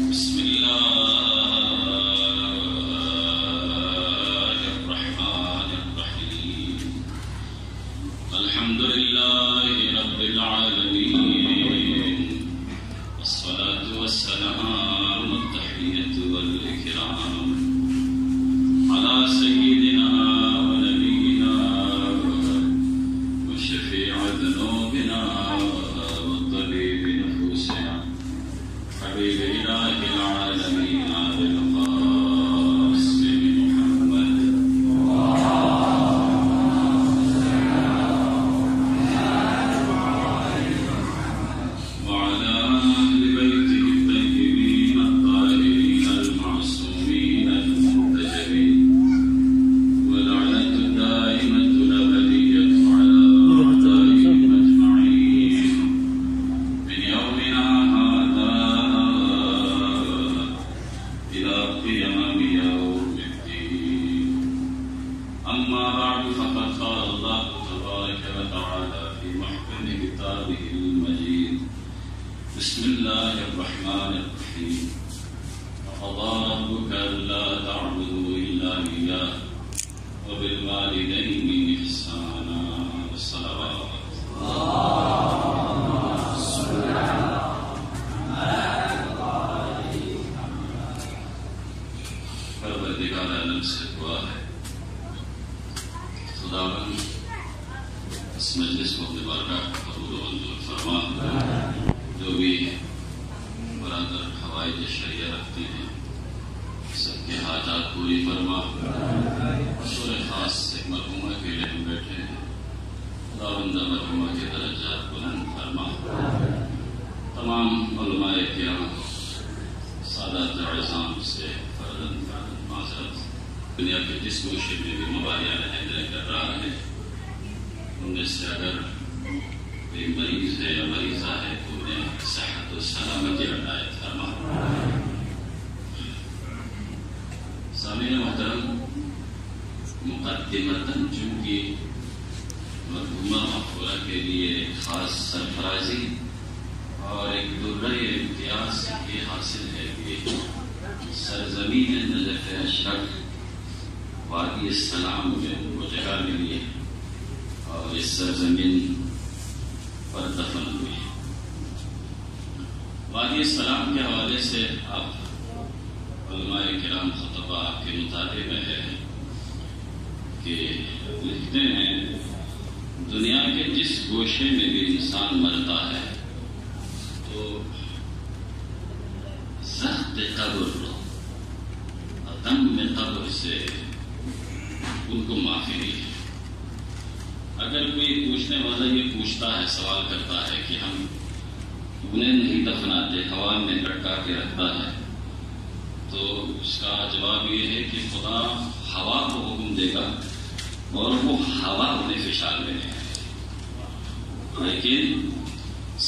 بسم الله الرحمن الرحيم الحمد لله رب العالمين والصلاة والسلام التحية والإكرام على سيدنا ونبينا وشفيع ذنوبنا وطبيب نفوسنا حبيب إله العالمين أبي القاسم محمد وعلى أهل بيته الطيبين الطاهرين المعصومين المنتجبين واللعنة الدائمة الأبدية على أعدائهم أجمعين من يومنا هذا إلى قيام يوم الدين. أما بعد فقد قال الله تبارك وتعالى في محكم كتابه المجيد بسم الله الرحمن الرحيم وقضى ربك ألا تعبدوا إلا إياه وبالوالدين إحسانا والصلوات پروردگار عالم سے دعا ہے خداوند اس مجلس کو اپنے بارگاہ کا قبول و منظور فرما. جو بھی برادر حوائج شریعہ رکھتے ہیں سب کے حاجات پوری فرما. بطور خاص ایک مرحومہ کے لیے ہم بیٹھے ہیں. خداوند مرحومہ کے درجات بلند فرما. تمام علماء کرام سادات اعظام سے فرداً معذرت. دنیا کے جس گوشے میں بھی مباحثہ علیحدہ کر رہا ہے ان میں سے اگر کوئی مریض ہے یا مریضہ ہے تو انہیں صحت و سلامتی عنایت فرما. سامعین محترم، مقدمتاً چونکہ مرحومہ مقبولہ کے لیے ایک خاص سرفرازی اور ایک درہ امتیاز یہ حاصل ہے کہ سرزمین نجف اشرف وادی السلام میں ان کو جگہ ملی ہے اور اس سرزمین پر دفن ہوئی. وادی السلام کے حوالے سے آپ علماء کرام خطبہ آپ کے مطالعے میں ہے کہ لکھتے ہیں دنیا کے جس گوشے میں بھی انسان مرتا ہے تو سخت قبر دم میں قبر سے ان کو معافی نہیں ہے. اگر کوئی پوچھنے والا یہ پوچھتا ہے، سوال کرتا ہے کہ ہم انہیں نہیں دفناتے، ہوا میں لٹکا کے رکھتا ہے، تو اس کا جواب یہ ہے کہ خدا ہوا کو حکم دے گا اور وہ ہوا انہیں فشار میں لے گا. لیکن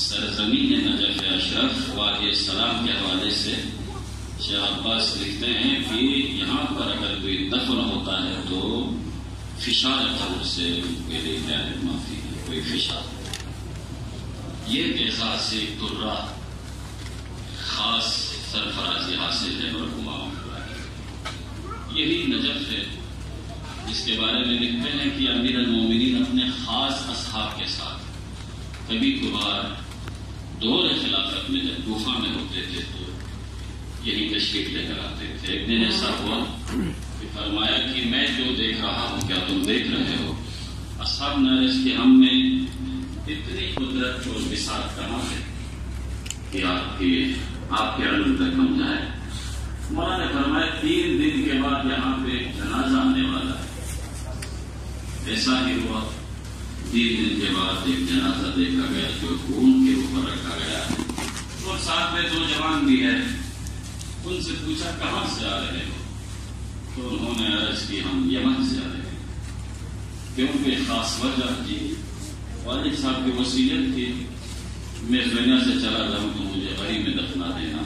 سرزمین نجف اشرف وادی السلام کے حوالے سے شیخ عباس لکھتے ہیں کہ یہاں پر اگر کوئی دفن ہوتا ہے تو فشار قبر سے ان کے لیے نہایت معافی ہے. کوئی فشار یہ بے خاص ایک درہ خاص سرفرازی حاصل ہے مرحومہ مقبولہ کی. یہی نجف ہے جس کے بارے میں لکھتے ہیں کہ امیر المومنین اپنے خاص اصحاب کے ساتھ کبھی کبھار دور خلافت میں جب کوفہ میں ہوتے تھے تو یہی تشریف لے کر آتے تھے. ایک دن ایسا ہوا کہ فرمایا کہ میں جو دیکھ رہا ہوں کیا تم دیکھ رہے ہو؟ اصحاب نے عرض کہ ہم میں اتنی قدرت اور بساط کہاں ہے کہ آپ کے علم تک ہم جائیں. مولانا نے فرمایا 3 دن کے بعد یہاں پہ جنازہ آنے والا ہے. ایسا ہی ہوا. 3 دن کے بعد ایک جنازہ دیکھا گیا جو خون کے اوپر رکھا گیا ہے اور ساتھ میں 2 جوان بھی ہے. ان سے پوچھا کہاں سے آ رہے ہو؟ تو انہوں نے عرض کی ہم یمن سے آ رہے ہیں. کیونکہ خاص وجہ تھی والد صاحب کی وصیت تھی میں دنیا سے چلا جاؤں تو مجھے غریب میں دفنا دینا،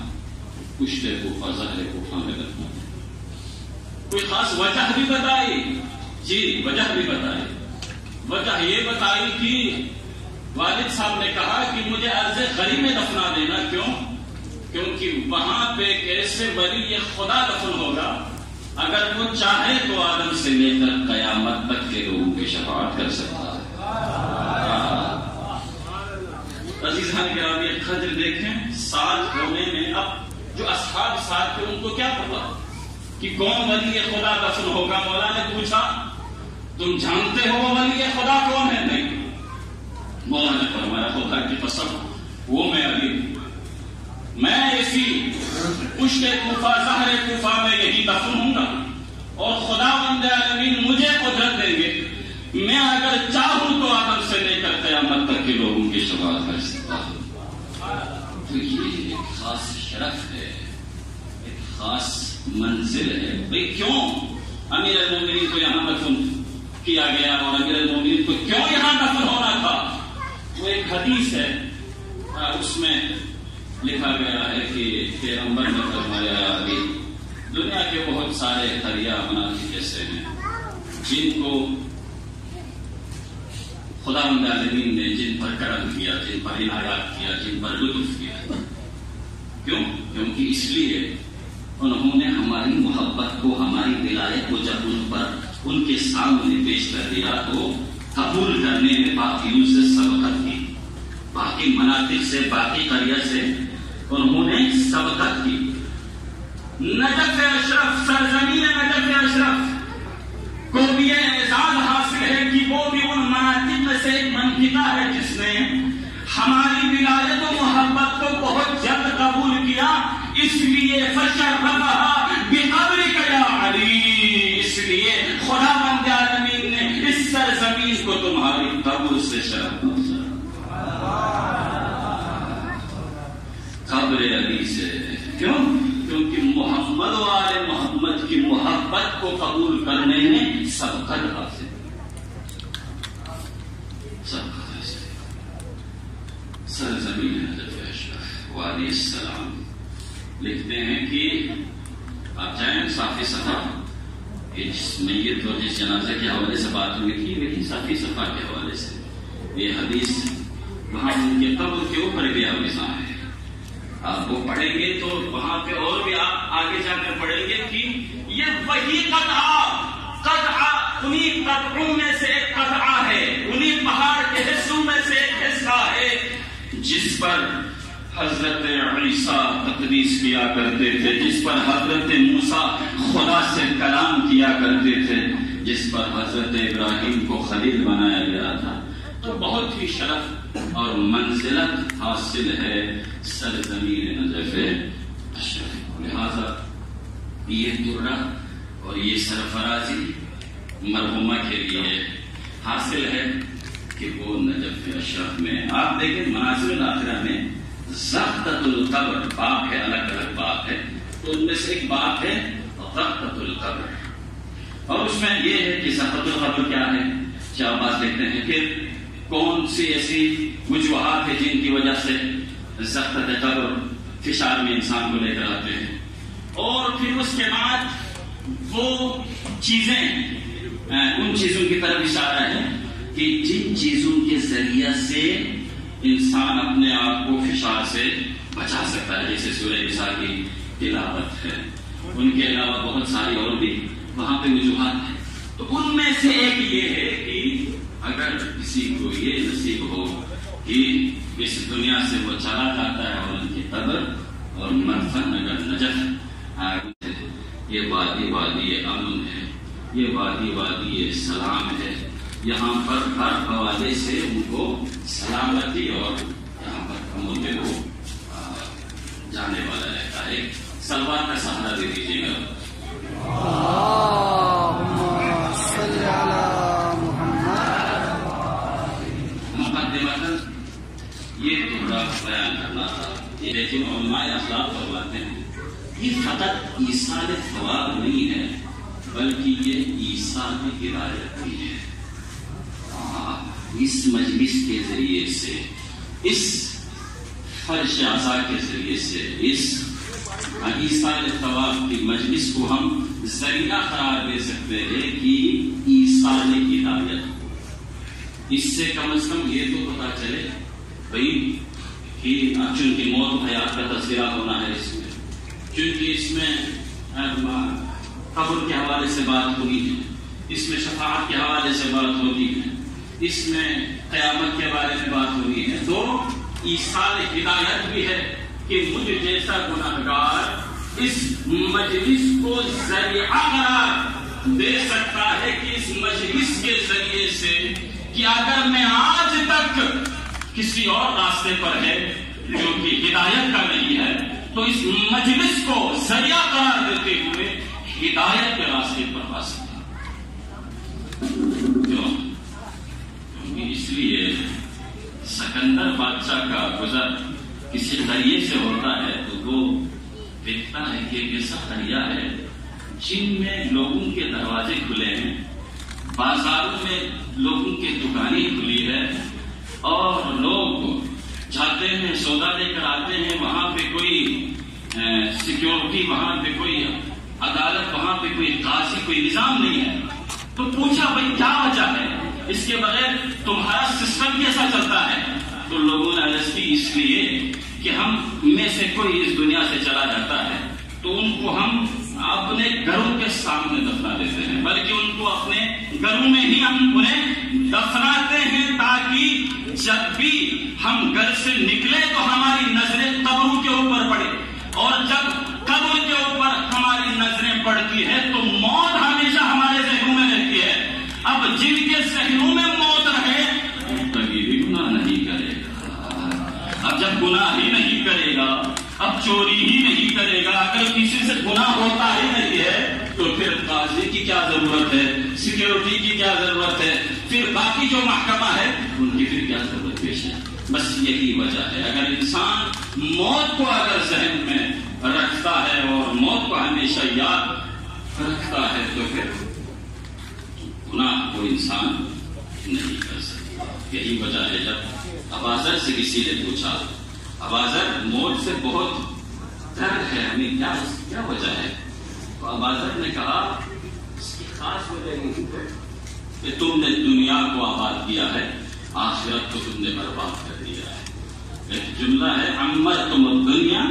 پشت کوفہ ظہر کوفہ میں دفنا دینا. کوئی خاص وجہ بھی بتائی؟ جی وجہ بھی بتائی. وجہ یہ بتائی کہ والد صاحب نے کہا کہ مجھے عرض غریب میں دفنا دینا. کیوں؟ کیونکہ وہاں پہ کیسے ولی خدا دفن ہوگا؟ اگر وہ چاہے تو آدم سے لے کر قیامت تک کے لوگوں کی شفاعت کر سکتا ہے۔ عزیزان گرامی، قدر دیکھیں ساتھ ہونے میں۔ اب جو اصحاب ساتھ تھے ان کو کیا پتا کہ کون ولی خدا دفن ہوگا؟ مولا نے پوچھا تم جانتے ہو ولی خدا کون ہے؟ نہیں۔ مولا نے فرمایا خدا کی قسم وہ میں علی، میں اسی پشت کوفہ ظہر کوفہ میں یہی دفن ہوں گا، اور خداوند عالمین مجھے قدرت دیں گے، میں اگر چاہوں تو آدم سے لے کر قیامت تک کے لوگوں کی شفاعت کر سکتا ہوں۔ تو یہ ایک خاص شرف ہے، ایک خاص منزل ہے۔ بھئی کیوں امیر المومنین کو یہاں دفن کیا گیا اور امیر المومنین کو کیوں یہاں دفن ہونا تھا؟ وہ ایک حدیث ہے، اس میں لکھا گیا ہے کہ پیغمبر نے فرمایا ابھی دنیا کے بہت سارے دریا مناظر جیسے ہیں جن کو خداوند عالمین نے جن پر کرم کیا، جن پر عنایات کیا، جن پر لطف کیا۔ کیوں؟ کیونکہ اس لیے انہوں نے ہماری محبت کو، ہماری ولایت کو جب ان کے سامنے پیش کر دیا تو قبول کرنے میں باقیوں سے سبقت کی، باقی مناطق سے، باقی قریہ سے انہوں نے سبقت کی۔ نجف اشرف، سرزمین نجف اشرف کو بھی یہ اعزاز حاصل ہے کہ وہ بھی ان مناطق میں سے ایک منطقہ ہے جس نے ہماری ولایت و محبت کو بہت جلد قبول کیا، اس لیے فشرفہا بقبرک یا علی، اس لیے خداوند عالمین نے اس سرزمین کو تمہاری قبر سے شرف دیا۔ قبر علی سے کیوں؟ کیونکہ محمد و آل محمد کی محبت کو قبول کرنے میں سبقت حاصل، سبقت حاصل۔ سرزمین نجف اشرف وعلیہ السلام لکھتے ہیں کہ آپ چاہیں صافی صفا، جس میت اور جس جنازے کے حوالے سے بات ہوئی تھی، لیکن صافی صفا کے حوالے سے یہ حدیث وہاں ان کے قبر کے اوپر بھی آویزاں ہے۔ آپ وہ پڑھیں گے تو وہاں پہ اور بھی آپ آگے جا کر پڑھیں گے کہ یہ وہی قطعہ انہیں قطعوں میں سے ایک قطعہ ہے، انہیں پہاڑ کے حصوں میں سے ایک حصہ ہے جس پر حضرت عیسیٰ تقدیس کیا کرتے تھے، جس پر حضرت موسیٰ خدا سے کلام کیا کرتے تھے، جس پر حضرت ابراہیم کو خلیل بنایا گیا تھا۔ تو بہت ہی شرف اور منزلت حاصل ہے سرزمین نجف اشرف۔ لہذا یہ درہ اور یہ سرفرازی مرحومہ کے لیے حاصل ہے کہ وہ نجف اشرف میں آپ دیکھیں مناظر الاخرہ میں زقۃ القبر باب ہے، الگ الگ باب ہے، تو ان میں سے ایک باب ہے زقۃ القبر، اور اس میں یہ ہے کہ زقۃ القبر کیا ہے، شہباز دیکھتے ہیں پھر کون سی ایسی وجوہات ہیں جن کی وجہ سے زقۃ قبر فشار میں انسان کو لے کر آتے ہیں، اور پھر اس کے بعد وہ چیزیں ان چیزوں کی طرف اشارہ ہے کہ جن چیزوں کے ذریعہ سے انسان اپنے آپ کو فشار سے بچا سکتا ہے، جیسے سورہ نساء کی تلاوت ہے، ان کے علاوہ بہت ساری اور بھی وہاں پہ وجوہات ہیں۔ تو ان میں سے ایک یہ ہے کہ اگر کسی کو یہ نصیب ہو کہ اس دنیا سے وہ چلا جاتا ہے اور ان کی قبر اور مرفن اگر نجف، یہ وادی وادی امن ہے، یہ وادی وادی سلام ہے، یہاں پر ہر حوالے سے ان کو سلامتی اور یہاں پر امن میں وہ جانے والا رہتا ہے۔ سلوات کا سہارا دے دیجیے گا۔ یہ تمہارا بیان کرنا تھا، لیکن علماء اخلاق فرماتے ہیں یہ فقط ایصال ثواب نہیں ہے بلکہ یہ ایصال ہدایت بھی ہے۔ اس مجلس کے ذریعے سے، اس فرش عصا کے ذریعے سے، اس ایصال ثواب کی مجلس کو ہم ذریعہ قرار دے سکتے ہیں کہ ایصال ہدایت۔ اس سے کم از کم یہ تو پتا چلے بھئی کہ چونکہ موت و حیات کا تذکرہ ہونا ہے اس میں، چونکہ اس میں قبر کے حوالے سے بات ہوئی ہے، اس میں شفاعت کے حوالے سے بات ہوتی ہے، اس میں قیامت کے بارے میں بات ہوئی ہے، تو ایصال ہدایت بھی ہے کہ مجھ جیسا گنہگار اس مجلس کو ذریعہ قرار دے سکتا ہے کہ اس مجلس کے ذریعے سے کہ اگر میں آج تک کسی اور راستے پر ہے جو کہ ہدایت کا نہیں ہے، تو اس مجلس کو ذریعہ قرار دیتے ہوئے ہدایت کے راستے پر آ سکتا کیوں؟ کیونکہ اس لیے سکندر بادشاہ کا گزر کسی دریا سے ہوتا ہے تو وہ دیکھتا ہے کہ ایک ایسا دریا ہے جن میں لوگوں کے دروازے کھلے ہیں، بازاروں میں لوگوں کی دکانیں کھلی ہے، اور لوگ جاتے ہیں سودا لے کر آتے ہیں، وہاں پہ کوئی سیکیورٹی، وہاں پہ کوئی عدالت، وہاں پہ کوئی قاضی، کوئی نظام نہیں ہے۔ تو پوچھا بھائی کیا وجہ ہے، اس کے بغیر تمہارا سسٹم کیسا چلتا ہے؟ تو لوگوں نے عرض کی اس لیے کہ ہم میں سے کوئی اس دنیا سے چلا جاتا ہے تو ان کو ہم اپنے گھروں کے سامنے دفنا دیتے ہیں، بلکہ ان کو اپنے گھروں میں ہی ہم انہیں دفناتے ہیں، تاکہ جب بھی ہم گھر سے نکلے تو ہماری نظریں قبروں کے اوپر پڑے، اور جب قبر کے اوپر ہماری نظریں پڑتی ہے تو موت ہمیشہ ہمارے ذہنوں میں رہتی ہے۔ اب جن کے ذہنوں میں موت رہے کبھی بھی گناہ نہیں کرے گا، اب جب گناہ ہی نہیں کرے گا، اب چوری ہی نہیں کرے گا، اگر کسی سے گناہ ہوتا ہی نہیں ہے تو پھر قاضی کی کیا ضرورت ہے، سیکیورٹی کی کیا ضرورت ہے، پھر باقی جو محکمہ ہے ان کی پھر کیا ضرورت پیش ہے؟ بس یہی وجہ ہے۔ اگر انسان موت کو اگر ذہن میں رکھتا ہے اور موت کو ہمیشہ یاد رکھتا ہے تو پھر گناہ کو انسان نہیں کر سکتا۔ یہی وجہ ہے جب اباذر سے کسی نے پوچھا، اباذر موت سے بہت ڈر ہے، ہمیں کیا وجہ ہے؟ تو اباذر نے کہا اس کی خاص وجہ یہ ہے کہ تم نے دنیا کو آباد کیا ہے، آخرت کو تم نے برباد کر دیا ہے۔ ایک جملہ ہے عمرتم الدنیا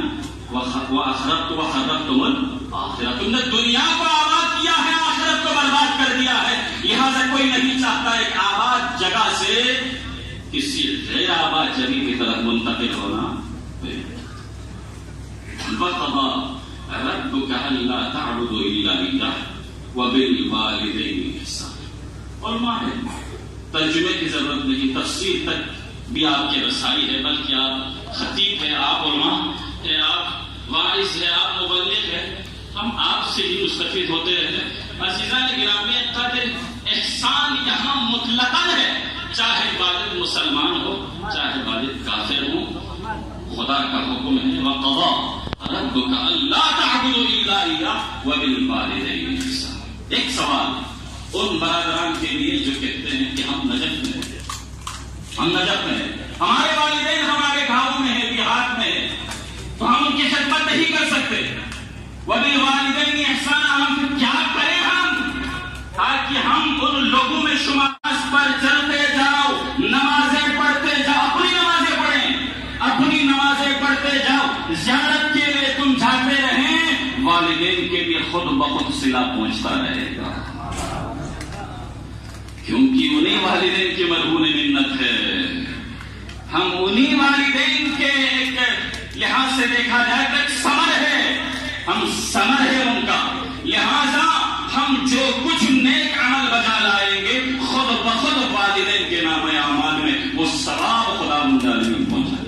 وآخرت وخربتم الآخرۃ، تم نے دنیا کو آباد کیا ہے، آخرت کو برباد کر دیا ہے۔ لہذا کوئی نہیں چاہتا ایک آباد جگہ سے کسی غیر آباد جگہ کی طرف منتقل ہونا۔ وَقَضَىٰ رَبُّكَ أَلَّا تَعْبُدُوا إِلَّا إِيَّاهُ وَبِالْوَالِدَيْنِ إِحْسَانًا۔ علماء ہے، ترجمے کی ضرورت نہیں، تفسیر تک بھی آپ کے رسائی ہے، بلکہ آپ خطیب ہیں، آپ علماء ہیں، آپ واعظ ہیں، آپ مبلغ ہیں، ہم آپ سے ہی مستفید ہوتے رہتے ہیں۔ عزیزان گرامی، قدر احسان یہاں مطلقاً ہے، چاہے والد مسلمان ہو چاہے والد کافر ہو، خدا کا حکم ہے وَقَضَىٰ رَبُّكَ أَلَّا تَعْبُدُوا إِلَّا إِيَّاهُ وَبِالْوَالِدَيْنِ إِحْسَانًا۔ ایک سوال ان برادران کے لیے جو کہتے ہیں کہ ہم نجف میں ہیں، ہم نجف میں ہیں، ہمارے والدین ہمارے گھروں میں ہیں، دیہات میں ہیں، تو ہم ان کی خدمت نہیں کر سکتے۔ وَبِالْوَالِدَيْنِ إِحْسَانًا، ہم کیا کریں تاکہ ہم ان لوگوں میں شمار پر چلتے جاؤ، نمازیں پڑھتے جاؤ، اپنی نمازیں پڑھیں، اپنی نمازیں پڑھتے جاؤ، زیارت کے لیے تم جاتے رہیں، والدین کے لیے خود بخود صلہ پہنچتا رہے گا، کیونکہ انہی والدین کی مرہون منت ہے۔ ہم انہی والدین کے ایک لحاظ سے دیکھا جائے تو ایک ثمر ہے، ہم ثمر ہے ان کا، لہذا ہم جو کچھ نیک عمل بجا لائیں گے خود بخود والدین کے نام اعمال میں وہ ثواب خدا العالمین پہنچائے۔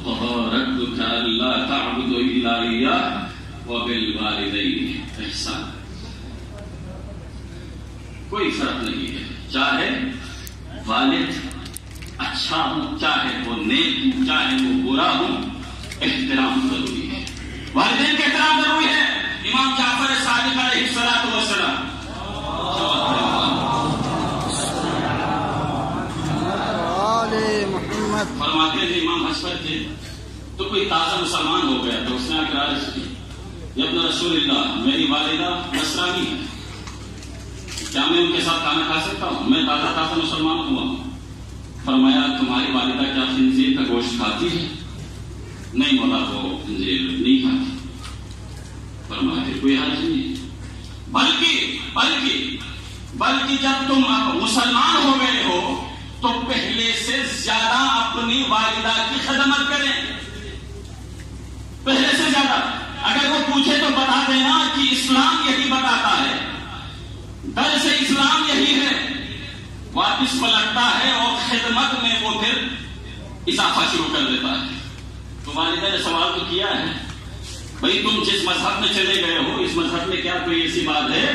وَقَضَىٰ رَبُّكَ أَلَّا تَعْبُدُوا إِلَّا إِيَّاهُ وَبِالْوَالِدَيْنِ إِحْسَانًا۔ کوئی فرق نہیں ہے، چاہے والد اچھا ہو چاہے وہ نیک ہو چاہے وہ برا ہو، احترام ضروری ہے، والدین کا احترام ضروری ہے۔ امام جعفر صادق علیہ الصلوۃ والسلام فرماتے ہیں امام حسن تھے تو کوئی تازہ مسلمان ہو گیا تو اس نے اقرار کی، یا ابن رسول اللہ میری والدہ نصرانی ہے، کیا میں ان کے ساتھ کھانا کھا سکتا ہوں؟ میں تازہ مسلمان ہوا ہوں۔ فرمایا تمہاری والدہ کیا خنزیر کا گوشت کھاتی ہے؟ نہیں مولا وہ خنزیر نہیں کھاتی۔ فرمایا پھر کوئی حرج نہیں، بلکہ جب تم مسلمان ہو گئے ہو تو پہلے سے زیادہ اپنی والدہ کی خدمت کریں، پہلے سے زیادہ۔ اگر وہ پوچھے تو بتا دینا کہ اسلام یہی بتاتا ہے، درس اسلام یہی ہے۔ واپس پلٹتا ہے اور خدمت میں وہ پھر اضافہ شروع کر دیتا ہے۔ تو والدہ نے سوال تو کیا ہے، بھائی تم جس مذہب میں چلے گئے ہو اس مذہب میں کیا کوئی ایسی بات ہے؟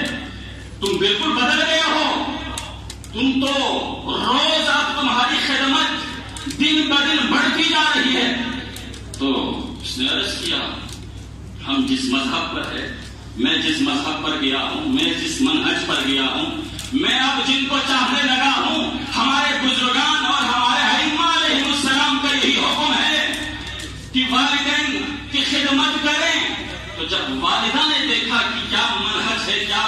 تم بالکل بدل گئے ہو، تم تو روز اب تمہاری خدمت دن بدن بڑھتی جا رہی ہے۔ تو اس نے عرض کیا ہم جس مذہب پر ہے، میں جس مذہب پر گیا ہوں، میں جس منہج پر گیا ہوں، میں اب جن کو چاہنے لگا ہوں، ہمارے بزرگان اور ہمارے ائمہ علیہ السلام کا یہی حکم ہے کہ والدین کی خدمت کریں۔ تو جب والدہ نے دیکھا کہ کیا منہج ہے، کیا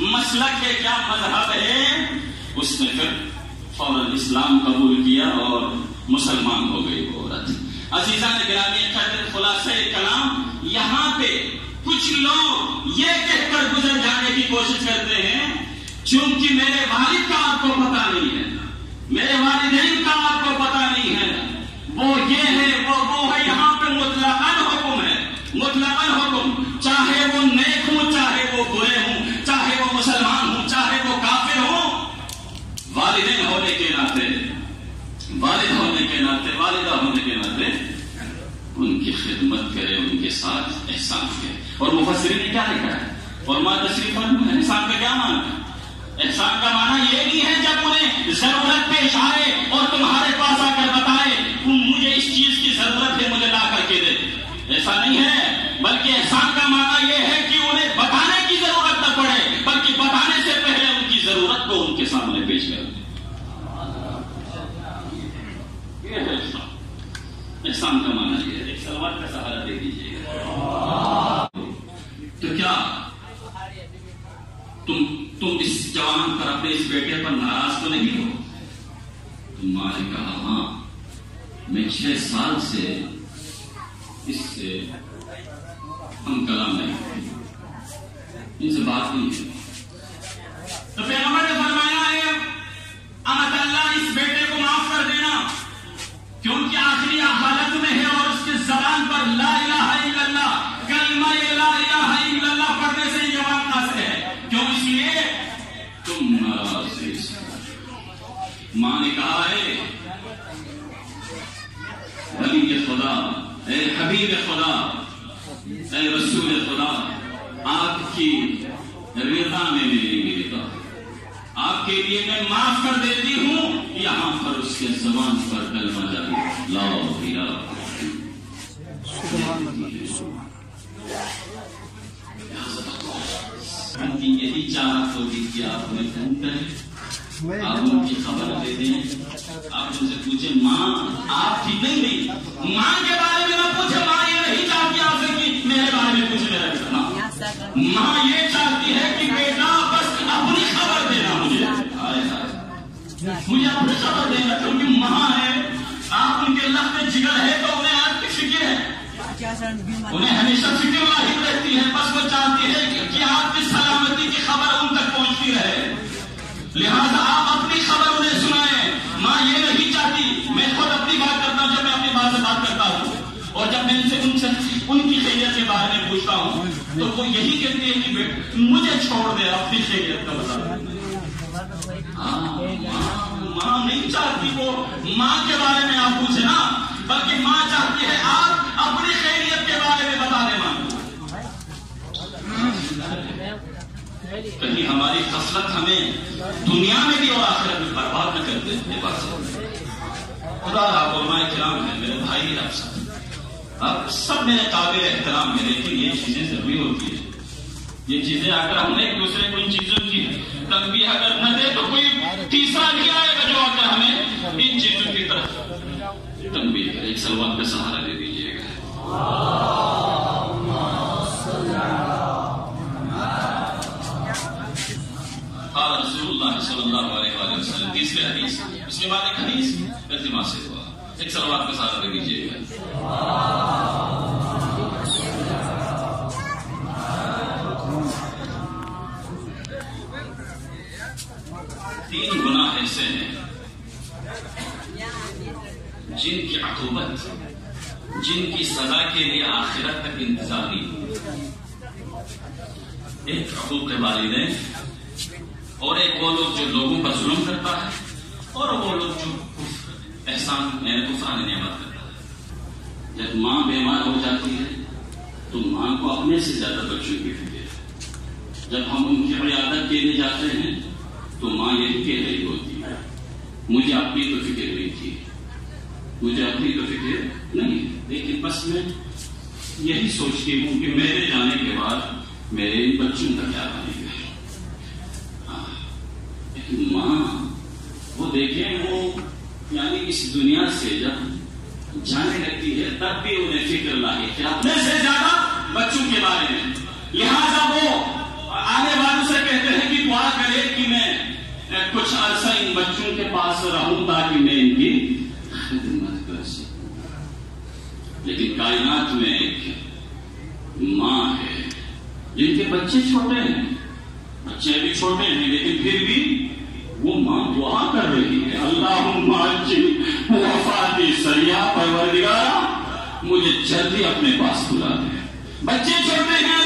مسلک ہے، کیا مذہب ہے، اس نے پھر فوراً اسلام قبول کیا اور مسلمان ہو گئی وہ عورت۔ عزیزان گرامی، خلاصہ کلام یہاں پہ کچھ لوگ یہ کہہ کر گزر جانے کی کوشش کرتے ہیں چونکہ میرے والد کا آپ کو پتا نہیں ہے، میرے والدین کا آپ کو پتا نہیں ہے، وہ یہ ہے وہ ہے۔ یہاں پہ مطلقاً حکم ہے، مطلقاً حکم، چاہے وہ نیک ہوں، چاہے وہ برے ہوں، چاہے وہ مسلمان ہوں، چاہے وہ کافر ہوں، والدین ہونے کے ناطے، والد ہونے کے ناطے، والدہ ہونے کے ناطے ان کی خدمت کرے، ان کے ساتھ احسان کرے۔ اور مفسرین نے کیا لکھا ہے؟ اور ماں تشریف فرما ہے احسان کا کیا معنی ہے؟ احسان کا معنی یہ نہیں ہے جب انہیں ضرورت پیش آئے اور تمہارے پاس آ کر بتائے مجھے اس چیز کی ضرورت ہے، مجھے لا کر کے دے، ایسا نہیں ہے۔ بلکہ احسان کا معنی یہ ہے کہ انہیں بتانے کی ضرورت نہ پڑے، بلکہ بتانے سے پہلے ان کی ضرورت کو ان کے سامنے پیش کر دیں۔ یہ ہے احسان کا معنی یہ ہے۔ ایک سلوات کا سہارا دے دیجیے گا۔ تو کیا تم اس جوان پر، اپنے اس بیٹے پر ناراض تو نہیں ہو؟ تو ماں نے کہا ہاں، میں 6 سال سے اس سے ہم کلام نہیں، ان سے بات نہیں ہے۔ تو پیغمبر نے فرمایا ہے امت اللہ اس بیٹے کو معاف کر دینا، کیونکہ آخری حالت میں ہے اور اس کی زبان پر لا الہ الا اللہ، کلمہ لا الہ الا اللہ پڑھنے سے یہ بات قاصر ہے۔ کیوں؟ اس لیے تم ناراض ہے۔ ماں نے کہا ہے ولی خدا، اے حبیب خدا، اے رسول خدا، آپ کی رضا میں میری رضا، آپ کے لیے میں معاف کر دیتی ہوں۔ یہاں پر اس کے زبان پر کلمہ جاری لا الہ ان کی یہی چاہت ہوگی کہ آپ انہیں فون کریں، آپ ان کی خبر دے دیں، آپ ان سے پوچھیں ماں آپ ٹھیک نہیں گئی، ماں کے بارے میں نہ پوچھیں، ماں یہ نہیں چاہتی آپ سے کہ میرے بارے میں کچھ میرا کرنا، ماں یہ چاہتی ہے کہ بیٹا بس اپنی خبر دینا مجھے اپنی خبر دینا، کیونکہ ماں ہے، آپ ان کے لخت جگر ہے تو انہیں آپ کی فکر ہے، انہیں ہمیشہ فکر لاحق رہتی ہے، بس وہ چاہتی ہے کہ آپ کی سلامتی کی خبر ان تک پہنچتی رہے، لہذا آپ اپنی خبر انہیں سنائیں۔ ماں یہ نہیں چاہتی، میں خود اپنی بات کرتا ہوں، جب میں اپنی ماں سے بات کرتا ہوں اور جب میں ان کی خیریت کے بارے میں پوچھتا ہوں تو وہ یہی کہتی ہے کہ مجھے چھوڑ دے، اپنی خیریت کا بتا۔ ماں نہیں چاہتی وہ ماں کے بارے میں آپ پوچھیں نا، بلکہ ماں چاہتی ہے آپ اپنی خیریت کے بارے میں بتا دیں۔ ماں کہیں ہماری خصلت ہمیں دنیا میں بھی اور آخرت میں برباد نہ کر دے۔ خدا آپ علماء کرام ہیں، میرے بھائی، آپ سب میرے قابل احترام ہیں، لیکن یہ چیزیں ضروری ہوتی ہیں۔ یہ چیزیں اگر ہم ایک دوسرے کو ان چیزوں کی تنبیہ اگر نہ دے تو کوئی تیسرا بھی آئے گا جو آ کر ہمیں ان چیزوں کی طرف تنبیہ کرے۔ ایک سلوات کا سہارا دے دیجیے گا۔ قال رسول اللہ صلی اللہ علیہ وسلم، تیسرے حدیث، اس کے بعد ایک حدیث جن کی سزا کے لیے آخرت تک انتظار نہیں. ایک حقوق والدین اور ایک وہ لوگ جو لوگوں پر ظلم کرتا ہے اور وہ لوگ جو احسان کفران نعمت کرتا ہے. جب ماں بیمار ہو جاتی ہے تو ماں کو اپنے سے زیادہ بچوں کی فکر ہے. جب ہم ان کی عیادت کے لیے جاتے ہیں تو ماں یہی کہہ رہی ہوتی ہے مجھے اپنی تو فکر نہیں تھی, مجھے اپنی تو فکر نہیں, لیکن بس میں یہی سوچتی ہوں کہ میرے جانے کے بعد میرے بچوں کا کیا بنے گا. لیکن ماں وہ دیکھیں وہ یعنی اس دنیا سے جب جانے لگتی ہے تب بھی انہیں فکر لاحق ہے اپنے سے زیادہ بچوں کے بارے میں. لہذا وہ آنے والوں سے کہتے ہیں کہ دعا کرے کہ میں کچھ عرصہ ان بچوں کے پاس رہوں تاکہ میں ان کی خدمت کر سکوں. لیکن کائنات میں ایک ماں ہے جن کے بچے چھوٹے ہیں, بچے بھی چھوٹے ہیں, لیکن پھر بھی وہ ماں دعا کر رہی ہے اللہم عجل وفاتی سریع, پروردگارا مجھے جلدی اپنے پاس بلا دے. بچے چھوٹے ہیں,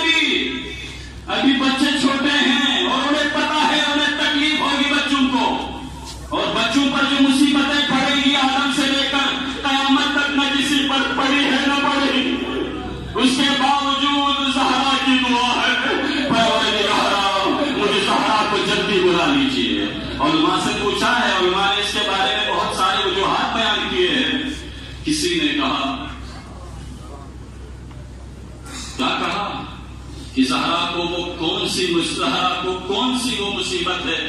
ابھی بچے چھوٹے ہیں اور انہیں پتا ہے انہیں تکلیف ہوگی بچوں کو, اور بچوں پر جو مصیبتیں پڑیں گی آدم سے لے کر قیامت تک نہ کسی پر پڑی ہے نہ پڑی. اس کے باوجود زہرا کی دعا ہے پروردگارا مجھے زہرا کو جلدی بلا لیجیے. علماء سے پوچھا ہے, علماء نے اس کے بارے میں بہت سارے وجوہات بیان کیے ہیں. کسی نے کہا کیا کہا کہ زہرا کو کون سی وہ مصیبت ہے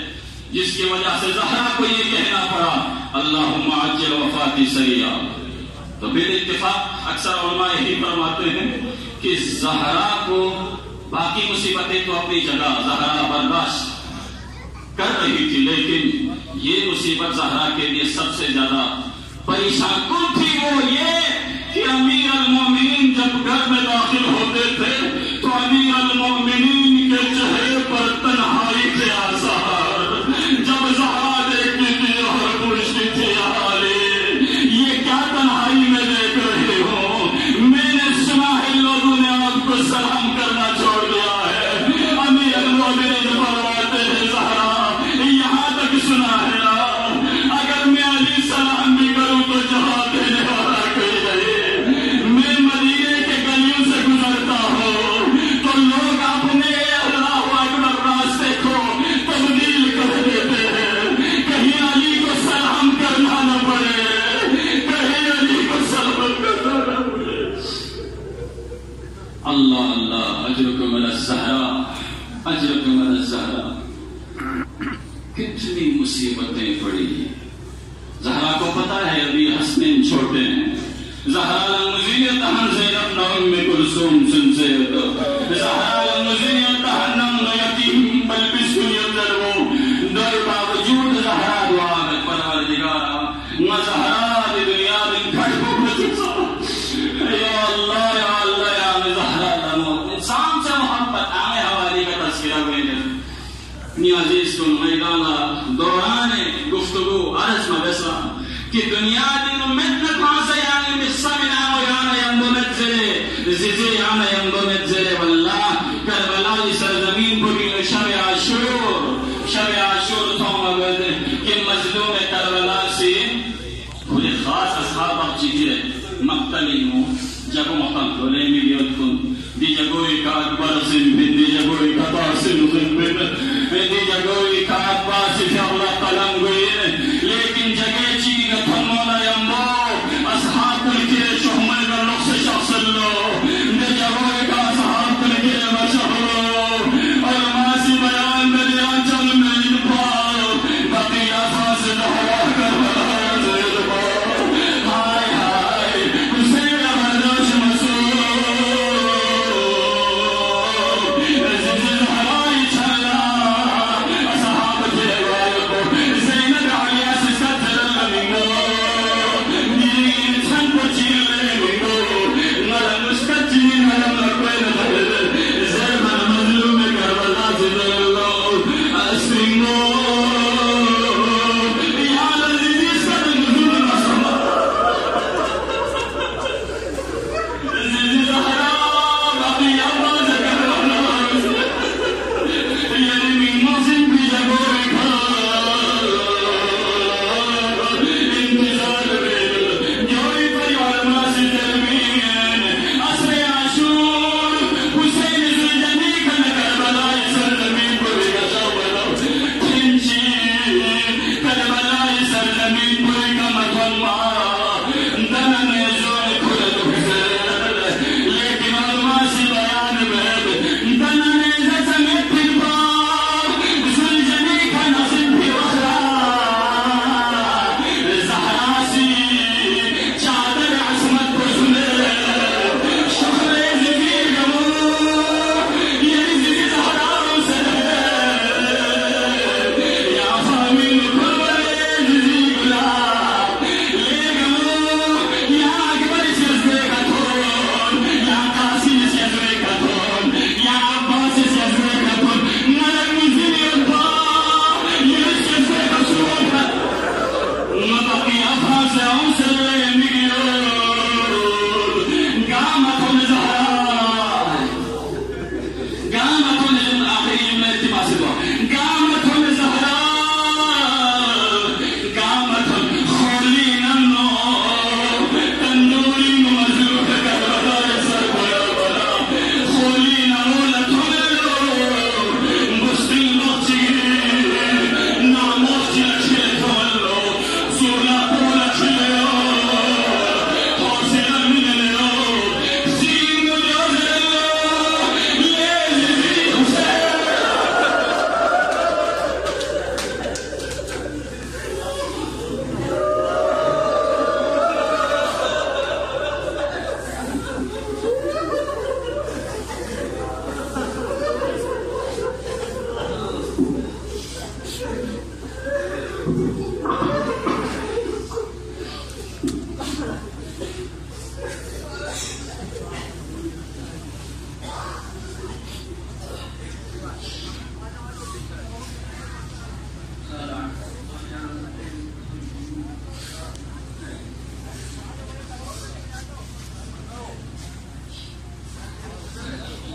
جس کی وجہ سے زہرا کو یہ کہنا پڑا اللہم عجل وفاتی سریع. تو بال اتفاق اکثر علماء یہی فرماتے ہیں کہ زہرا کو باقی مصیبتیں تو اپنی جگہ زہرا برداشت کر رہی تھی, لیکن یہ مصیبت زہرا کے لیے سب سے زیادہ پریشان کن تھی. وہ یہ کہ امیر المومنین جب گھر میں داخل ہوتے تھے تو امیر المومنین کے چہرے پر تنہائی کے آثار. جب زہرا دیکھتی تھی اور پوچھتی تھی یہ کیا تنہائی میں دیکھ رہے ہو, میں نے سنا ہے لوگوں نے آپ کو سلام کرنا چھوڑ دیا ہے. امیر المومنین فرماتے ہیں زہرا یہاں تک سنا ہے اگر میں علی سلام بھی کروں تو جواب دینے والا کوئی نہیں. میں مدینے کے گلیوں سے گزرتا ہوں تو لوگ اپنے اللہ اکبر راستے کو تبدیل کر دیتے ہیں. کہیں علی کو سلام کرنا نہ پڑے, کہیں علی کو سلام کرنا نہ پڑے. اللہ اللہ اجرکم علی الزہرا, اجرکم علی الزہرا. کتنی مصیبتیں پڑی. زہرا کو پتا ہے ابھی حسنین چھوٹے ہیں. زہرا لمزینت ہن زینب نام کلثوم سنسیت, زہرا لمزینت ہن نام یتیم بلبس یدرو. در باوجود زہرا دعا میں پروردگارا نہ زہرا دی دنیا میں کھڑ ہو یا اللہ یا اللہ یا زہرا لمو. انسان سے محبت آئے حوالی کا تذکرہ ہوئے ہیں. عزیز کن میدان دوران گفتگو عرض مبسا کہ دنیا دن مدن پاسے یعنی مصمنا و یعنی یندمت زلے زیزی یعنی یندمت زلے واللہ کربلائی سرزمین بگی شب عاشور تھوم اگد کہ مظلوم کربلا سے بھولے خاص اصحاب اپچی گرے مقتلی ہوں جگو مقتل دولے میں بیت کن دی جگوئی کا اکبر سن بن دی جگوئی کا باسن سن بن دی جگوئی کا اکبر سن اللہ قلم گوئین. لیکن جگہ چیگ تھمونا یمبو اصحاب کلکے شہمل کا نقص شخص لو دی جگوئی کا اصحاب کلکے مشہور اور ماسی بیان میں دیا چل میں انپاؤ بقی آفاس دہوا کر بلا زید باؤ. ہائے ہائے حسین برداش مسور زہرائی چھلا اصحاب جیوال کو زینب علی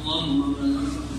اللهم مولانا